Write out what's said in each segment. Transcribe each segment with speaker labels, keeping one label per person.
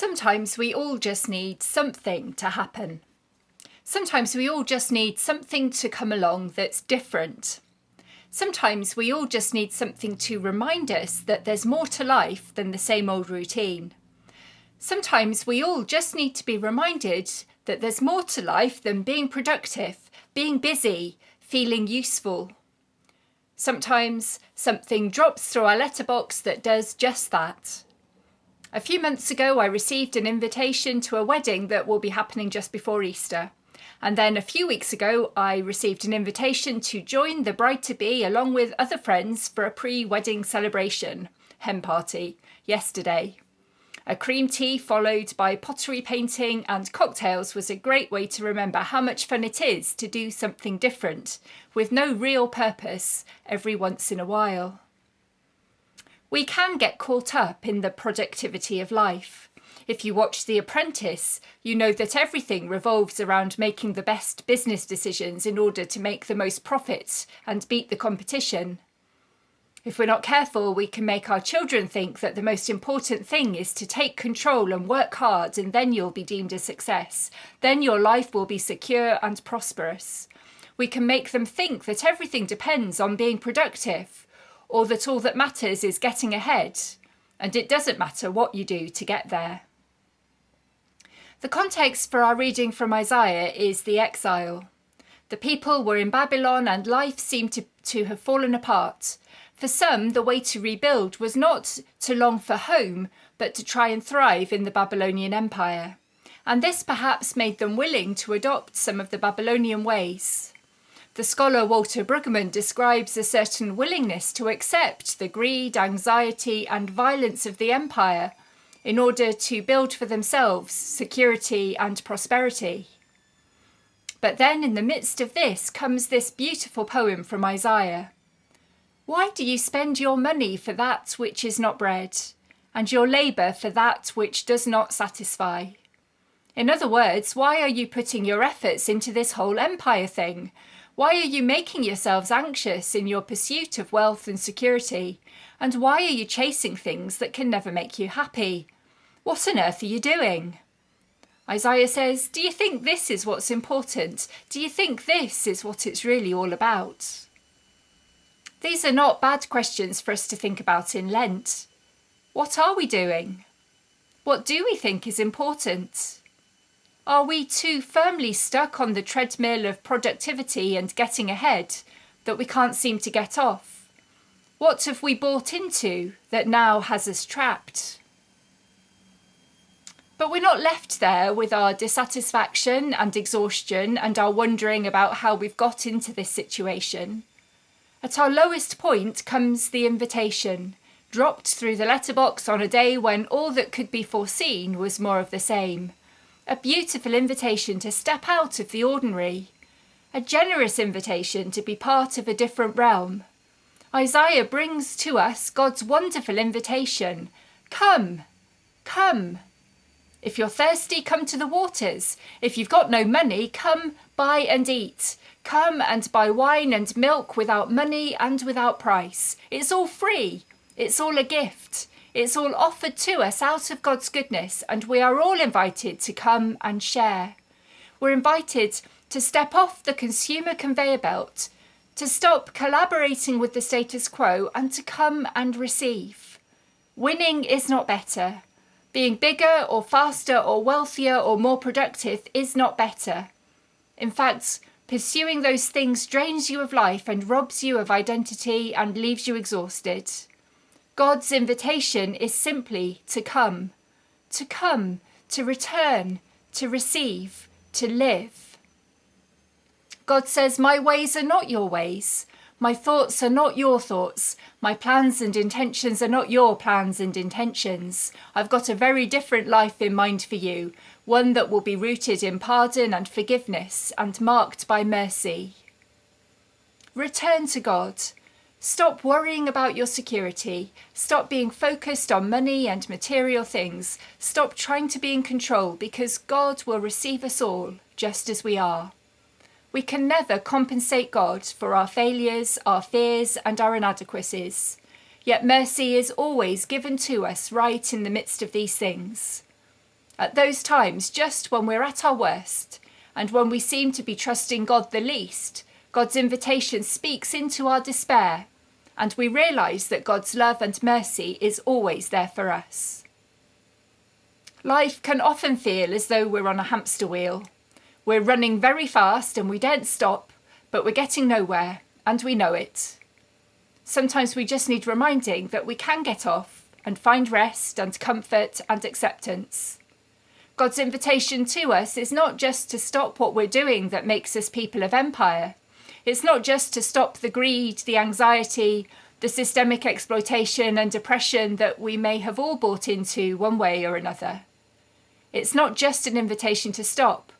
Speaker 1: Sometimes we all just need something to happen. Sometimes we all just need something to come along that's different. Sometimes we all just need something to remind us that there's more to life than the same old routine. Sometimes we all just need to be reminded that there's more to life than being productive, being busy, feeling useful. Sometimes something drops through our letterbox that does just that. A few months ago, I received an invitation to a wedding that will be happening just before Easter. And then a few weeks ago, I received an invitation to join the bride-to-be along with other friends for a pre-wedding celebration, hen party, yesterday. A cream tea followed by pottery painting and cocktails was a great way to remember how much fun it is to do something different, with no real purpose, every once in a while. We can get caught up in the productivity of life. If you watch The Apprentice, you know that everything revolves around making the best business decisions in order to make the most profits and beat the competition. If we're not careful, we can make our children think that the most important thing is to take control and work hard, and then you'll be deemed a success. Then your life will be secure and prosperous. We can make them think that everything depends on being productive, or that all that matters is getting ahead, and it doesn't matter what you do to get there. The context for our reading from Isaiah is the exile. The people were in Babylon and life seemed to have fallen apart. For some, the way to rebuild was not to long for home, but to try and thrive in the Babylonian Empire. And this perhaps made them willing to adopt some of the Babylonian ways. The scholar Walter Brueggemann describes a certain willingness to accept the greed, anxiety, and violence of the empire in order to build for themselves security and prosperity. But then in the midst of this comes this beautiful poem from Isaiah. Why do you spend your money for that which is not bread, and your labour for that which does not satisfy? In other words, why are you putting your efforts into this whole empire thing? Why are you making yourselves anxious in your pursuit of wealth and security? And why are you chasing things that can never make you happy? What on earth are you doing? Isaiah says, do you think this is what's important? Do you think this is what it's really all about? These are not bad questions for us to think about in Lent. What are we doing? What do we think is important? Are we too firmly stuck on the treadmill of productivity and getting ahead that we can't seem to get off? What have we bought into that now has us trapped? But we're not left there with our dissatisfaction and exhaustion and our wondering about how we've got into this situation. At our lowest point comes the invitation, dropped through the letterbox on a day when all that could be foreseen was more of the same. A beautiful invitation to step out of the ordinary. A generous invitation to be part of a different realm. Isaiah brings to us God's wonderful invitation. Come, come. If you're thirsty, come to the waters. If you've got no money, come buy and eat. Come and buy wine and milk without money and without price. It's all free. It's all a gift. It's all offered to us out of God's goodness, and we are all invited to come and share. We're invited to step off the consumer conveyor belt, to stop collaborating with the status quo, and to come and receive. Winning is not better. Being bigger or faster or wealthier or more productive is not better. In fact, pursuing those things drains you of life and robs you of identity and leaves you exhausted. God's invitation is simply to come, to return, to receive, to live. God says, my ways are not your ways. My thoughts are not your thoughts. My plans and intentions are not your plans and intentions. I've got a very different life in mind for you, one that will be rooted in pardon and forgiveness and marked by mercy. Return to God. Stop worrying about your security. Stop being focused on money and material things. Stop trying to be in control, because God will receive us all just as we are. We can never compensate God for our failures, our fears, and our inadequacies. Yet mercy is always given to us right in the midst of these things. At those times, just when we're at our worst and when we seem to be trusting God the least, God's invitation speaks into our despair, and we realise that God's love and mercy is always there for us. Life can often feel as though we're on a hamster wheel. We're running very fast and we daren't stop, but we're getting nowhere, and we know it. Sometimes we just need reminding that we can get off and find rest and comfort and acceptance. God's invitation to us is not just to stop what we're doing that makes us people of empire. It's not just to stop the greed, the anxiety, the systemic exploitation and oppression that we may have all bought into one way or another. It's not just an invitation to stop,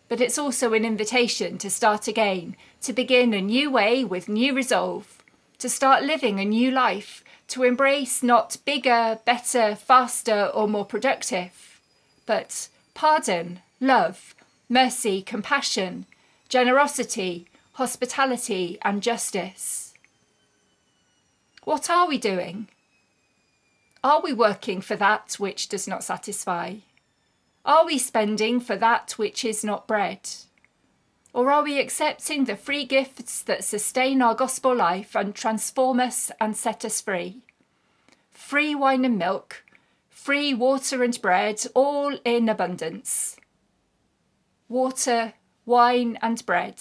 Speaker 1: but it's also an invitation to start again, to begin a new way with new resolve, to start living a new life, to embrace not bigger, better, faster or more productive, but pardon, love, mercy, compassion, generosity, hospitality and justice. What are we doing? Are we working for that which does not satisfy? Are we spending for that which is not bread? Or are we accepting the free gifts that sustain our gospel life and transform us and set us free? Free wine and milk, free water and bread, all in abundance. Water, wine and bread,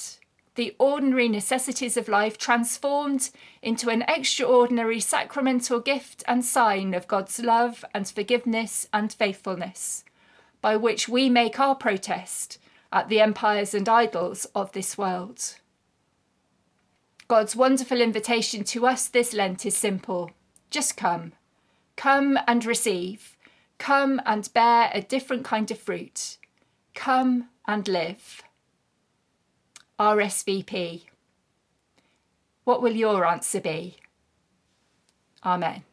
Speaker 1: the ordinary necessities of life transformed into an extraordinary sacramental gift and sign of God's love and forgiveness and faithfulness, by which we make our protest at the empires and idols of this world. God's wonderful invitation to us this Lent is simple. Just come. Come and receive. Come and bear a different kind of fruit. Come and live. RSVP. What will your answer be? Amen.